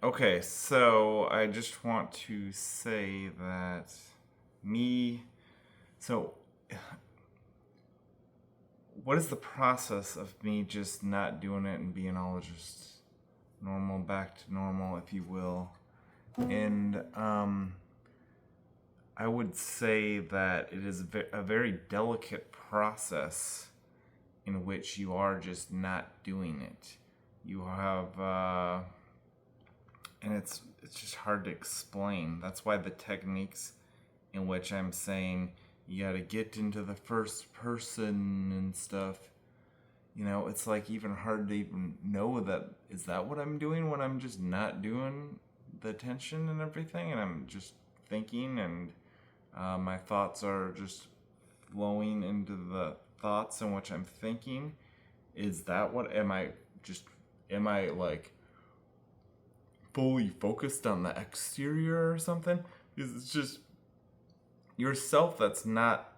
Okay, so I just want to say that me, so what is the process of me just not doing it and being all just normal, back to normal, if you will? And I would say that it is a very delicate process in which you are just not doing it. You have, and it's just hard to explain. That's why the techniques in which I'm saying you got to get into the first person and stuff. It's like even hard to even know that is that what I'm doing when I'm just not doing the attention and everything, and I'm just thinking, and my thoughts are just flowing into the thoughts in which I'm thinking. Is that what am I like fully focused on the exterior or something? Because it's just yourself that's not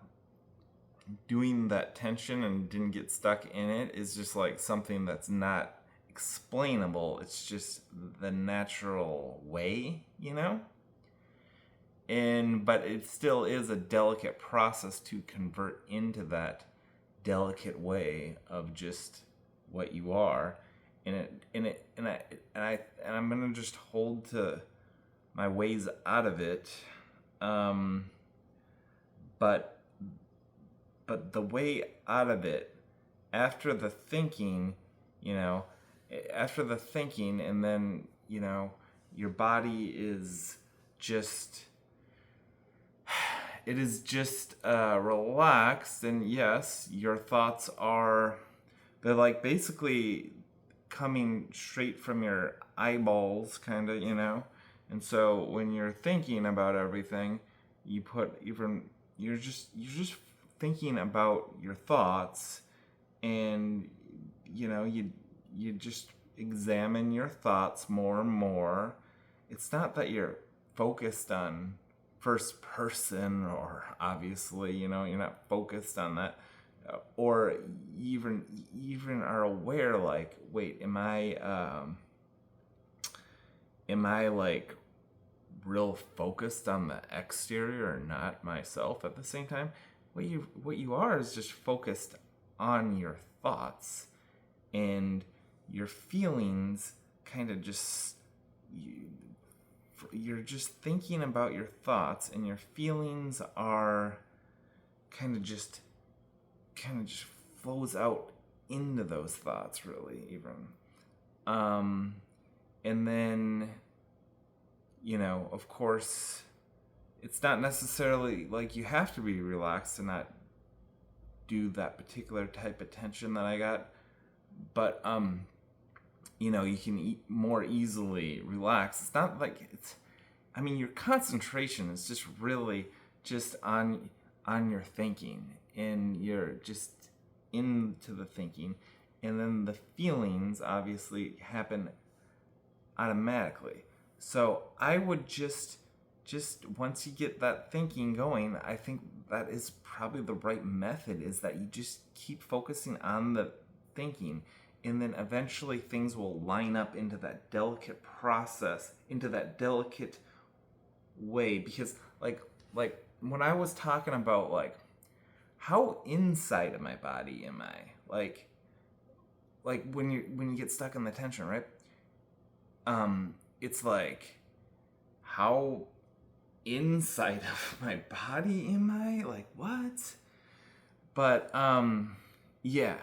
doing that tension and didn't get stuck in it is just like something that's not explainable. It's just the natural way. But it still is a delicate process to convert into that delicate way of just what you are. I'm gonna just hold to my ways out of it. But the way out of it, after the thinking, you know, and then your body is just it is just relaxed, and yes, your thoughts they're like basically coming straight from your eyeballs, kind of. And so when you're thinking about everything, you're just thinking about your thoughts, and you just examine your thoughts more and more. It's not that you're focused on first person, or obviously, you're not focused on that, or even are aware, like, wait, am I like real focused on the exterior or not myself at the same time? What you are is just focused on your thoughts, and your feelings kind of just you're just thinking about your thoughts, and your feelings are kind of just flows out into those thoughts, really, even. And then of course, it's not necessarily like you have to be relaxed to not do that particular type of tension that I got, but you can more easily relax. It's not like your concentration is just really just on your thinking, and you're just into the thinking, and then the feelings obviously happen automatically. So I would just once you get that thinking going, I think that is probably the right method, is that you just keep focusing on the thinking, and then eventually things will line up into that delicate process, into that delicate way. Because like when I was talking about, like, how inside of my body am I, like when you get stuck in the tension, right? It's like, how inside of my body am I? Like, what? But yeah,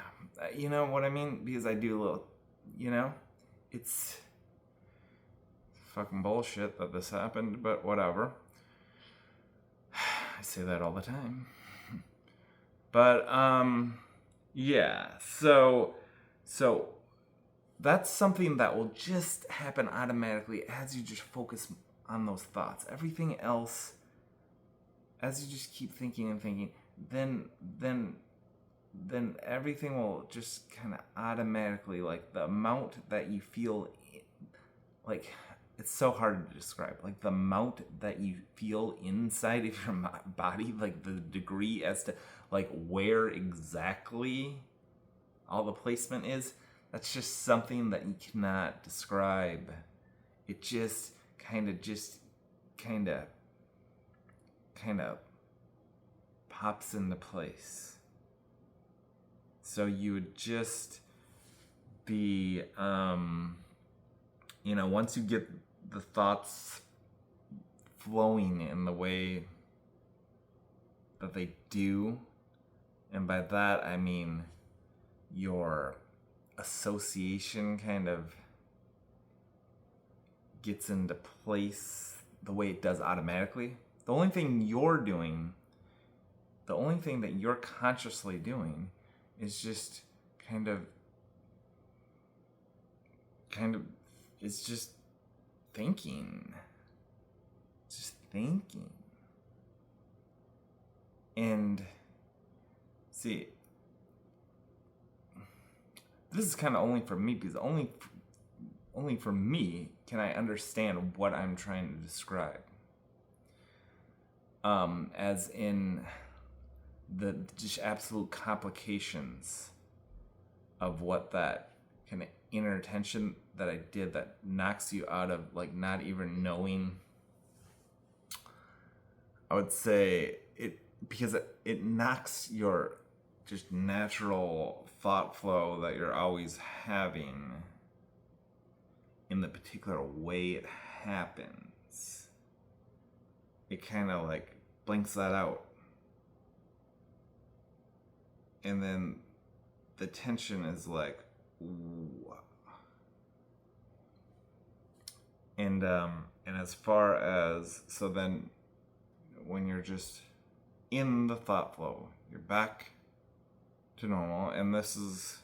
you know what I mean? Because I do a little, it's fucking bullshit that this happened, but whatever. I say that all the time. But yeah, so that's something that will just happen automatically as you just focus on those thoughts. Everything else, as you just keep thinking and thinking, then everything will just kind of automatically, like, the amount that you feel, like, it's so hard to describe, like, the amount that you feel inside of your body, like the degree as to, like, where exactly all the placement is. That's just something that you cannot describe it just kind of pops into place. So you would just be, once you get the thoughts flowing in the way that they do, and by that I mean your association kind of gets into place the way it does automatically. The only thing that you're consciously doing is just kind of it's just thinking. And see, this is kind of only for me, because only for me can I understand what I'm trying to describe. As in the just absolute complications of what that kind of inner tension that I did that knocks you out of like not even knowing. I would say because it knocks your just natural thought flow that you're always having in the particular way it happens. It kind of like blinks that out. And then the tension is like, ooh. And as far as, so then when you're just in the thought flow, you're back to normal, and this is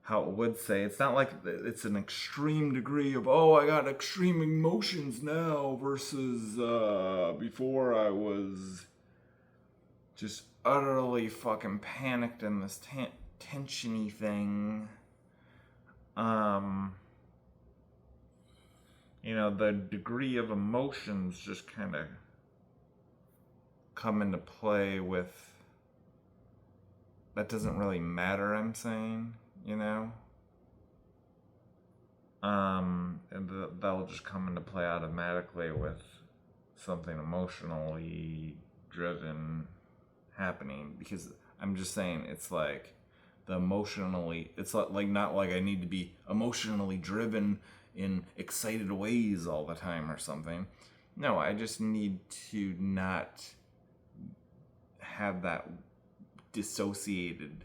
how it would say, it's not like it's an extreme degree of, oh, I got extreme emotions now versus before I was just utterly fucking panicked in this tension-y thing. The degree of emotions just kind of come into play with, that doesn't really matter, I'm saying, and that'll just come into play automatically with something emotionally driven happening, because I'm just saying it's like it's like not like I need to be emotionally driven in excited ways all the time or something. No, I just need to not have that dissociated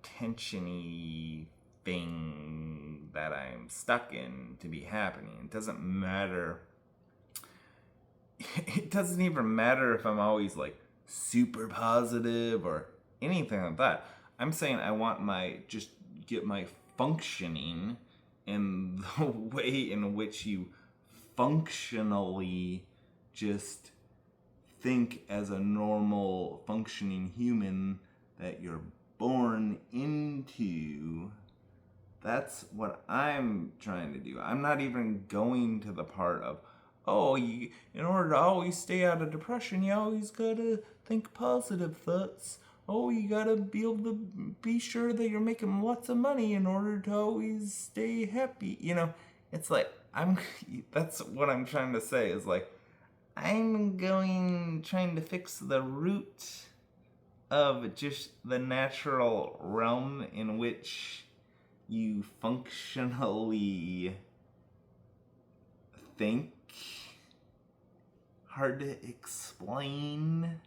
tensiony thing that I'm stuck in to be happening. It doesn't matter. It doesn't even matter if I'm always like super positive or anything like that. I'm saying I want just get my functioning in the way in which you functionally just think as a normal functioning human that you're born into. That's what I'm trying to do. I'm not even going to the part of, in order to always stay out of depression, you always gotta think positive thoughts. Oh, you gotta be able to be sure that you're making lots of money in order to always stay happy. It's like, that's what I'm trying to say is like, I'm trying to fix the root of just the natural realm in which you functionally think. Hard to explain.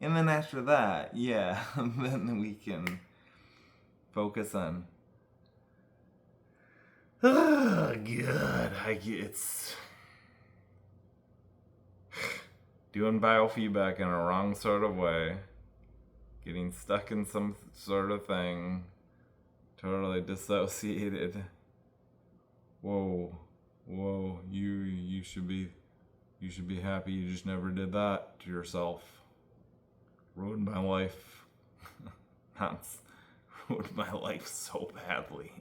And then after that, then we can focus on. Oh, God. It's doing biofeedback in a wrong sort of way. Getting stuck in some sort of thing. Totally dissociated. Whoa, you should be happy you just never did that to yourself. Ruined my life. Ruined my life so badly.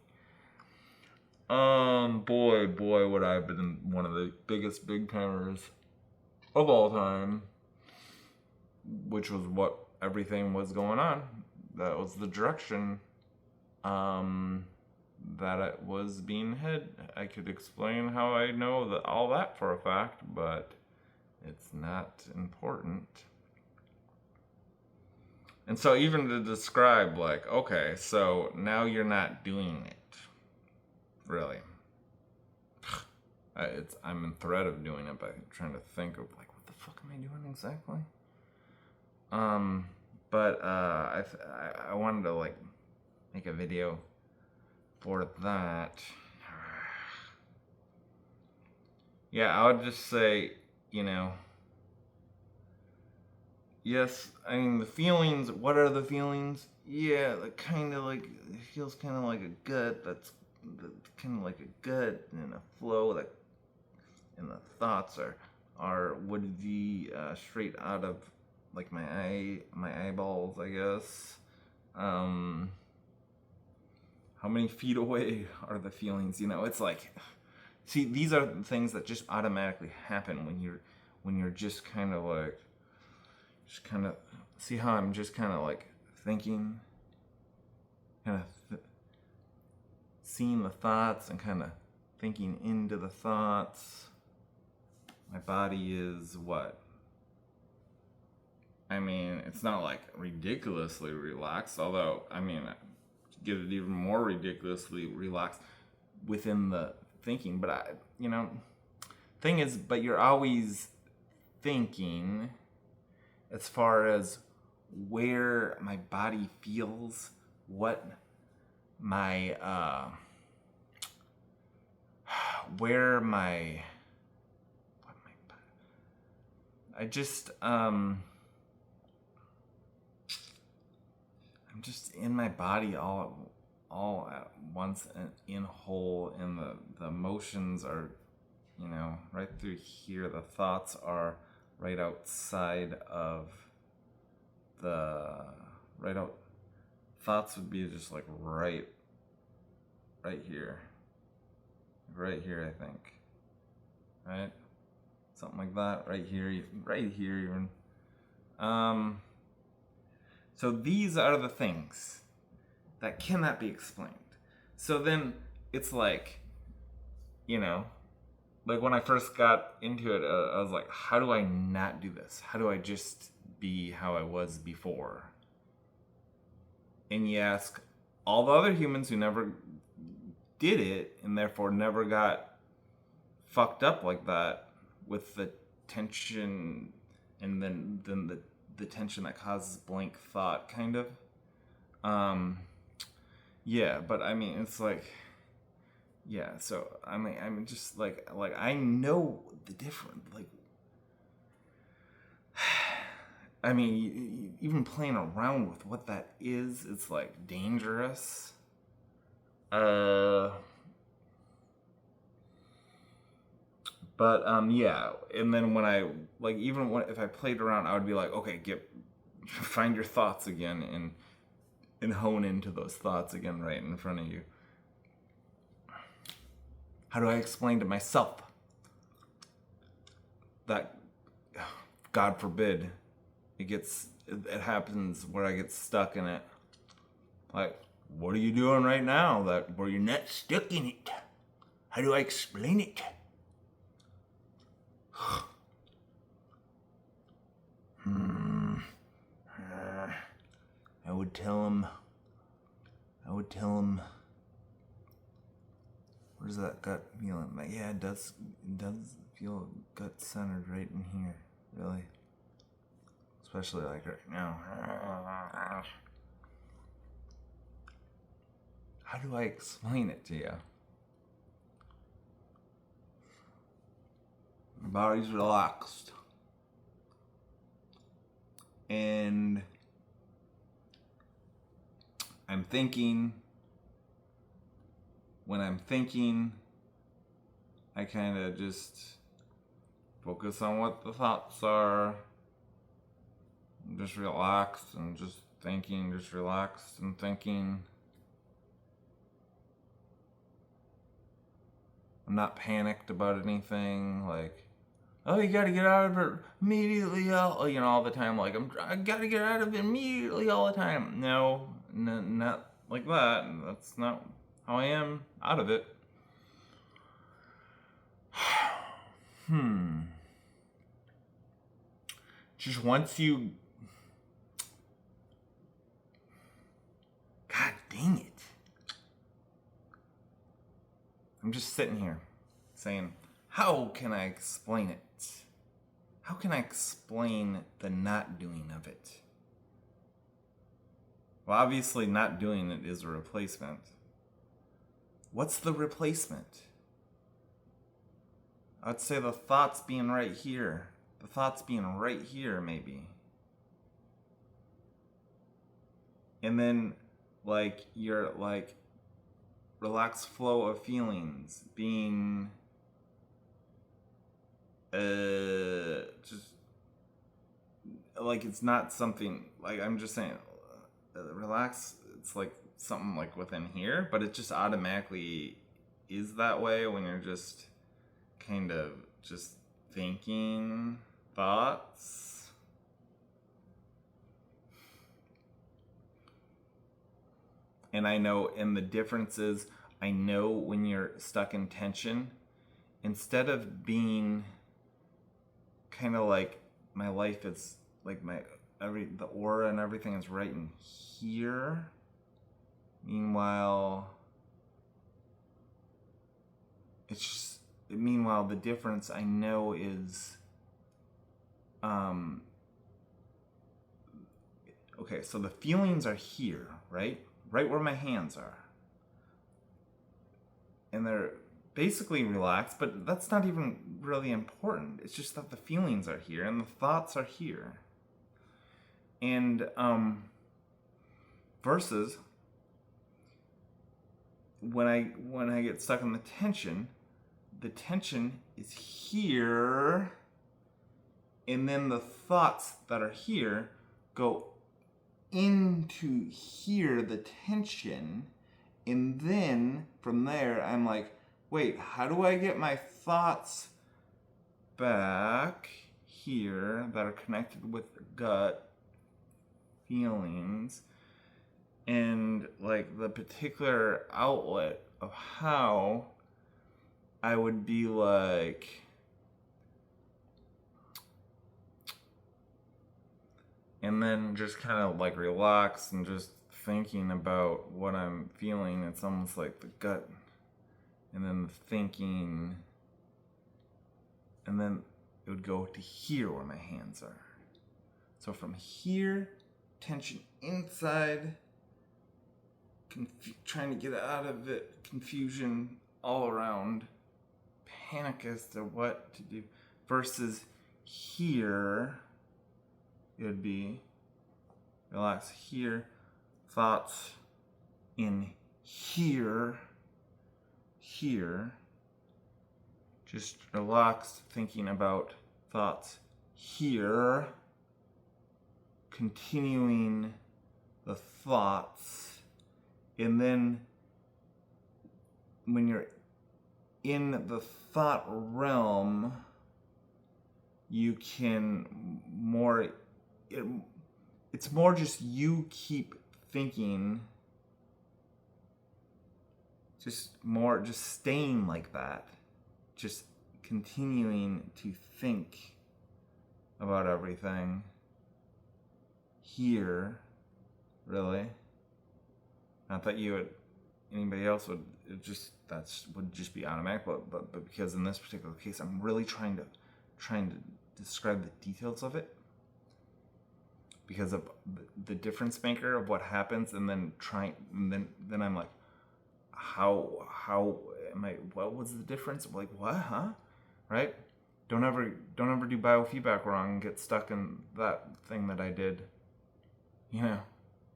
Boy, would I have been one of the biggest big timers of all time. Which was what everything was going on. That was the direction that it was being hid. I could explain how I know that all that for a fact, but it's not important. And so even to describe, like, okay, so now you're not doing it, really. I'm in threat of doing it, but I'm trying to think of, like, what the fuck am I doing exactly? But I wanted to, like, make a video for that. Yeah, I would just say, yes, I mean, the feelings, what are the feelings? Yeah, like, kind of like, it feels kind of like a gut, that's kind of like a gut and a flow, that, and the thoughts would be straight out of, like, my eyeballs, I guess. How many feet away are the feelings? It's like, see, these are the things that just automatically happen when you're just kind of like, see how I'm just kind of like thinking, kind of seeing the thoughts and kind of thinking into the thoughts. My body is what? I mean, it's not like ridiculously relaxed, although, I mean, get it even more ridiculously relaxed within the thinking. But thing is, but you're always thinking as far as where my body feels, what my where my I just I'm just in my body all at once and in whole, and the emotions are, right through here. The thoughts are right outside of thoughts would be just like right here, I think, right? Something like that, right here even. So these are the things that cannot be explained. So then it's like, like when I first got into it, I was like, how do I not do this? How do I just be how I was before? And you ask all the other humans who never did it and therefore never got fucked up like that with the tension, and then the tension that causes blank thought, kind of. Yeah, but I mean, it's like, yeah, so I'm just like I know the difference, like, I mean, even playing around with what that is, it's like dangerous. But yeah, and then when I, like, if I played around, I would be like, okay, find your thoughts again and hone into those thoughts again right in front of you. How do I explain to myself that, God forbid, it happens where I get stuck in it? Like, what are you doing right now where you're not stuck in it? How do I explain it? I would tell him, where's that gut feeling? Like, yeah, it does feel gut centered right in here, really. Especially like right now. How do I explain it to you? My body's relaxed. And I'm thinking. When I'm thinking, I kind of just focus on what the thoughts are. I'm just relaxed and just thinking, just relaxed and thinking. I'm not panicked about anything, like, oh, you gotta get out of it immediately, all the time, like, I gotta get out of it immediately all the time. No, not like that. That's not how I am out of it. Just once you... God dang it. I'm just sitting here saying, how can I explain it? How can I explain the not doing of it? Well, obviously not doing it is a replacement. What's the replacement? I'd say the thoughts being right here. The thoughts being right here, maybe. And then, like, your, like, relaxed flow of feelings being, just, like, it's not something, like, I'm just saying, relax, it's like something, like, within here, but it just automatically is that way when you're just kind of just thinking thoughts. And I know, and the difference is, I know when you're stuck in tension, instead of being kind of like, my life is like the aura and everything is right in here. Meanwhile, the difference I know is, okay, so the feelings are here, right? Right where my hands are. And they're basically relaxed, but that's not even really important. It's just that the feelings are here and the thoughts are here. And versus when I get stuck in the tension is here, and then the thoughts that are here go into here, the tension, and then from there I'm like, wait, how do I get my thoughts back here that are connected with gut feelings, and like the particular outlet of how I would be like, and then just kind of like relax and just thinking about what I'm feeling. It's almost like the gut, and then the thinking, and then it would go to here where my hands are. So from here, tension inside, trying to get out of it, confusion all around, panic as to what to do, versus here, it would be relax here, thoughts in here, just relax, thinking about thoughts here, continuing the thoughts, and then when you're in the thought realm, you can more, it's more just you keep thinking, just staying like that, just continuing to think about everything here, really. Not that anybody else would, would just be automatic, but because in this particular case, I'm really trying to describe the details of it, because of the difference maker of what happens, and then then I'm like, how am I, what was the difference? Like, what, huh? Right? Don't ever do biofeedback wrong and get stuck in that thing that I did,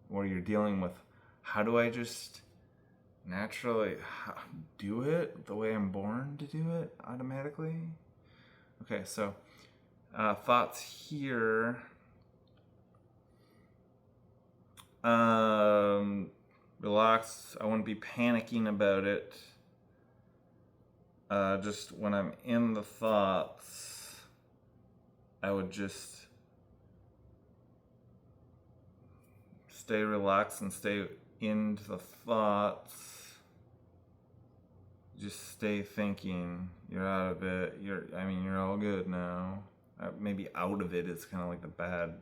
where you're dealing with, how do I just naturally do it the way I'm born to do it automatically? Okay, so thoughts here. Relax. I wouldn't be panicking about it. Just when I'm in the thoughts, I would just stay relaxed and stay into the thoughts. Just stay thinking. You're out of it. You're all good now. Maybe out of it is kind of like the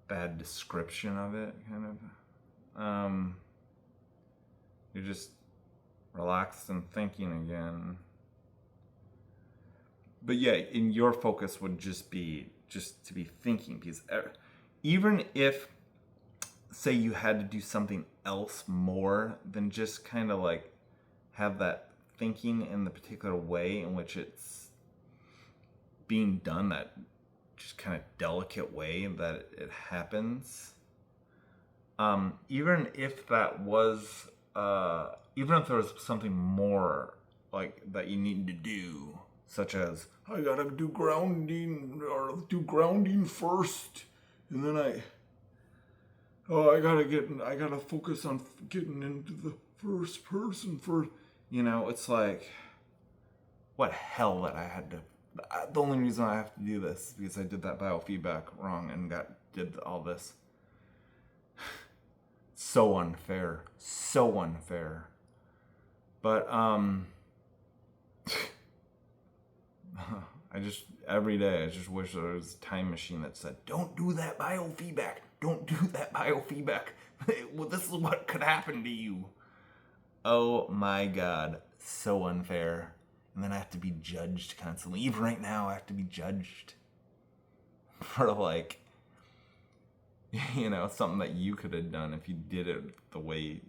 bad description of it, kind of. You're just relaxed and thinking again. But yeah, and your focus would just to be thinking, because even if, say, you had to do something else more than just kind of like have that thinking in the particular way in which it's being done, that just kind of delicate way that it happens, even if that was even if there was something more like that you need to do, such as I gotta do grounding first, and then I gotta focus on getting into the first person first. It's like, what hell that I had to. The only reason I have to do this is because I did that biofeedback wrong and did all this. So unfair. But every day I just wish there was a time machine that said, don't do that biofeedback. Don't do that biofeedback. Well, this is what could happen to you. Oh my God, so unfair. And then I have to be judged constantly. Even right now, I have to be judged for something that you could have done if you did it the way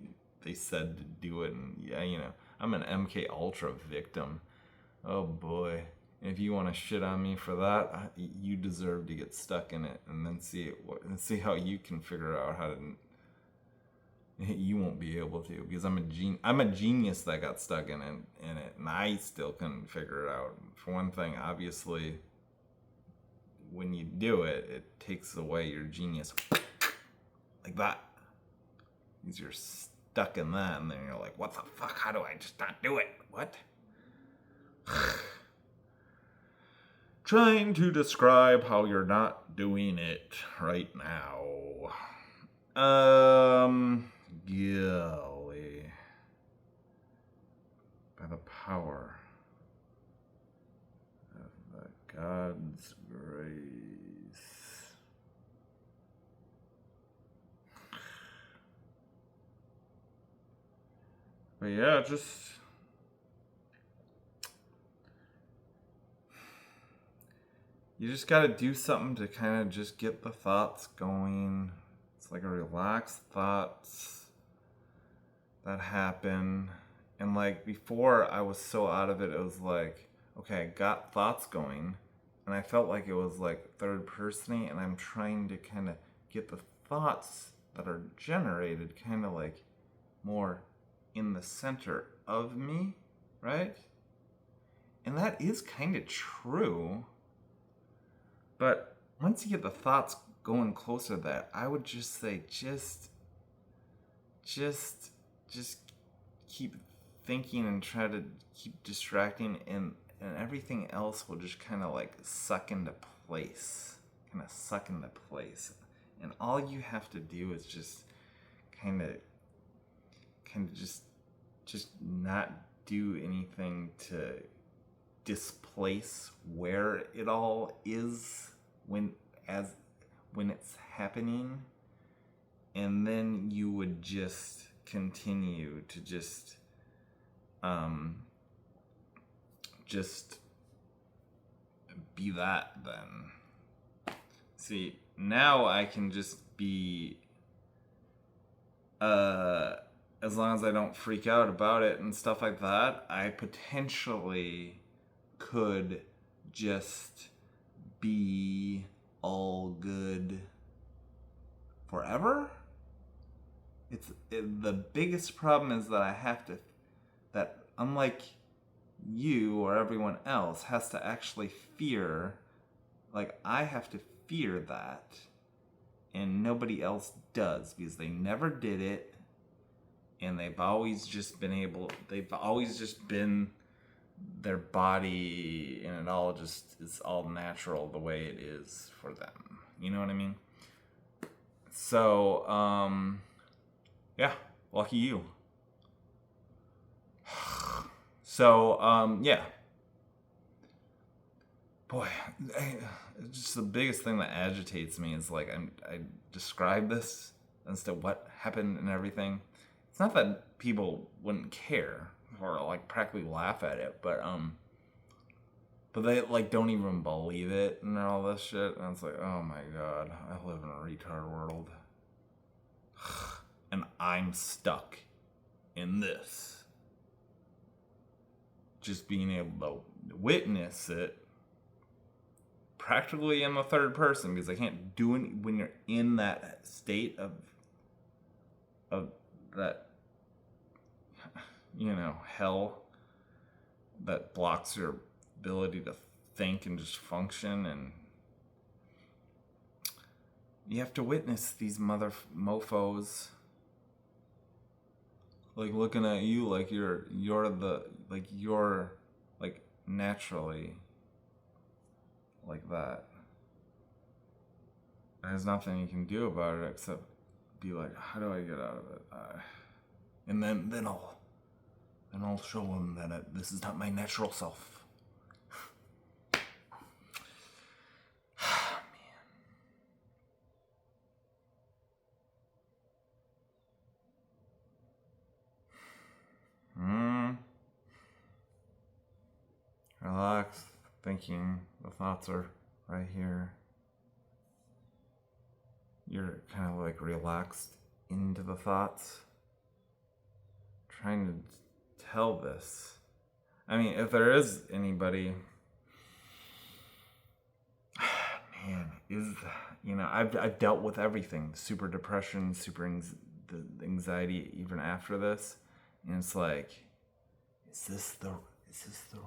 they said to do it. And I'm an MK Ultra victim. Oh boy. And if you want to shit on me for that, you deserve to get stuck in it, and then see how you can figure out how to. You won't be able to, because I'm a genius that got stuck in it, and I still couldn't figure it out. For one thing, obviously, when you do it, it takes away your genius like that, because you're stuck in that, and then you're like, what the fuck? How do I just not do it? What? Trying to describe how you're not doing it right now. Golly. By the power of the God's grace. But yeah, you just gotta do something to kind of just get the thoughts going. It's like a relaxed thoughts that happen. And like before, I was so out of it, it was like, okay, I got thoughts going, and I felt like it was like third person-y, and I'm trying to kind of get the thoughts that are generated kind of like more in the center of me, right? And that is kind of true. But once you get the thoughts going closer to that, I would just say just keep thinking and try to keep distracting, and everything else will just kind of like suck into place. And all you have to do is just kind of just not do anything to displace where it all is when it's happening, and then you would just continue to just be that then. See, now I can just be as long as I don't freak out about it and stuff like that, I potentially could just be all good forever. The biggest problem is that unlike you or everyone else has to actually fear, like I have to fear that, and nobody else does, because they never did it, and they've always just been their body, and it's all natural the way it is for them. You know what I mean? So, yeah, lucky you. So, yeah. Boy, just the biggest thing that agitates me is like I describe this as to what happened and everything. It's not that people wouldn't care or like practically laugh at it, but they like don't even believe it and all this shit. And it's like, oh my god, I live in a retard world, and I'm stuck in this. Just being able to witness it practically in the third person, because I can't do it when you're in that state of that, hell that blocks your ability to think and just function. And you have to witness these mother mofos like looking at you like you're naturally like that. There's nothing you can do about it except be like, how do I get out of it? And then I'll show them that this is not my natural self. Man. Relax, thinking. The thoughts are right here. You're kind of like relaxed into the thoughts. Trying to tell this. I mean, if there is anybody, I've dealt with everything. Super depression, the anxiety even after this. And it's like, is this the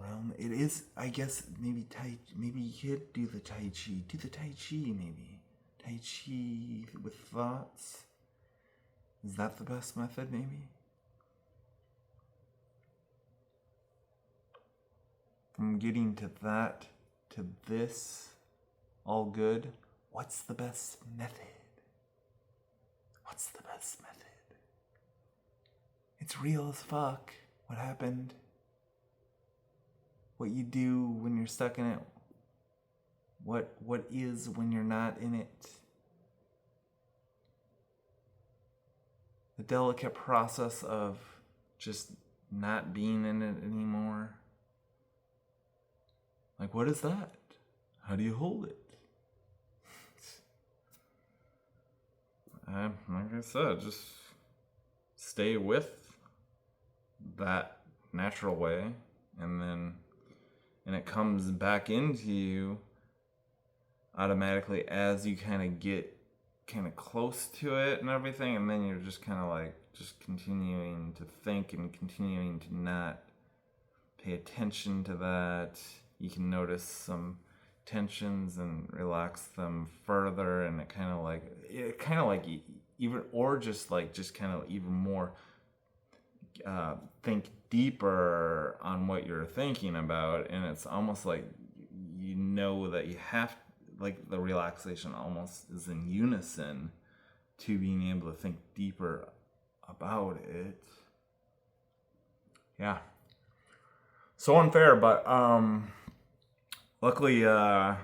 realm? It is, I guess. Maybe you could do the Tai Chi. Do the Tai Chi, maybe. Tai Chi with thoughts. Is that the best method, maybe? From getting to that to this, all good. What's the best method? What's the best method? It's real as fuck. What happened? What you do when you're stuck in it? What is when you're not in it? The delicate process of just not being in it anymore. Like, what is that? How do you hold it? Like I said, just stay with that natural way, and it comes back into you automatically as you kind of get kind of close to it and everything, and then you're just kind of like just continuing to think and continuing to not pay attention to that. You can notice some tensions and relax them further, and it kind of like even, or just kind of even more think deeper on what you're thinking about, and it's almost like that you have, like, the relaxation almost is in unison to being able to think deeper about it. Yeah. So unfair, but luckily a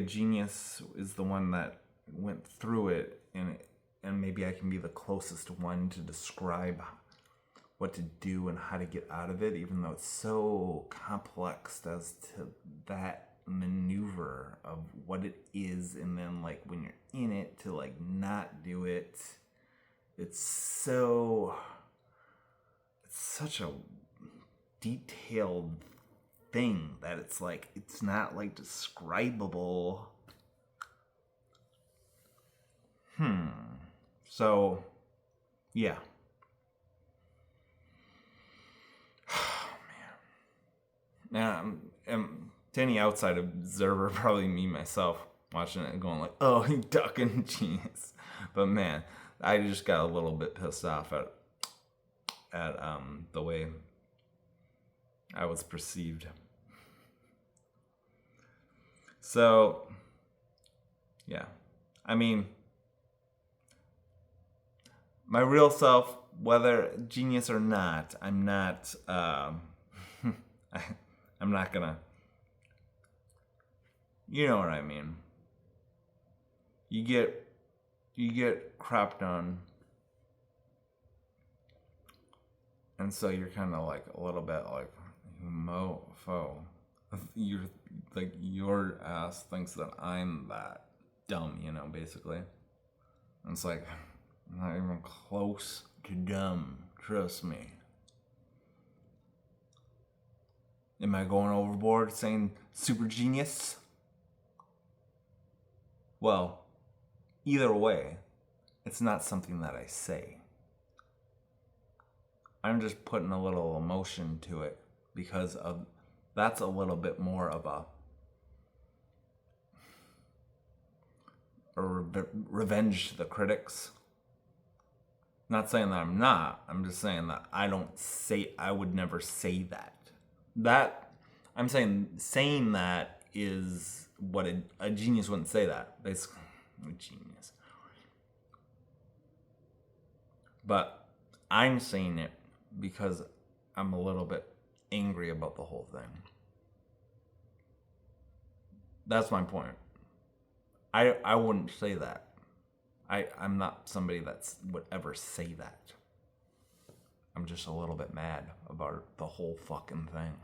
genius is the one that went through it, and maybe I can be the closest one to describe what to do and how to get out of it, even though it's so complex as to that maneuver of what it is, and then like when you're in it to like not do it. It's such a detailed thing that it's like, it's not like describable. So yeah. Oh man. Now, to any outside observer, probably me myself, watching it and going like, oh, he ducking genius. But man, I just got a little bit pissed off at the way I was perceived. So, yeah. I mean, my real self whether genius or not, I'm not I'm not gonna, you know what I mean. You get crap done, and so you're kind of like a little bit like mofo. You're like, your ass thinks that I'm that dumb, you know, basically. And it's like, I'm not even close to dumb, trust me. Am I going overboard saying super genius? Well, either way, it's not something that I say. I'm just putting a little emotion to it because of that's a little bit more of a revenge to the critics. Not saying that I'm not. I'm just saying that I would never say that. That, I'm saying that is what a genius wouldn't say that. Basically, a genius. But I'm saying it because I'm a little bit angry about the whole thing. That's my point. I wouldn't say that. I'm not somebody that would ever say that. I'm just a little bit mad about the whole fucking thing.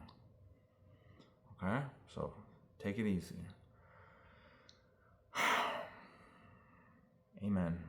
Okay? So, take it easy. Amen.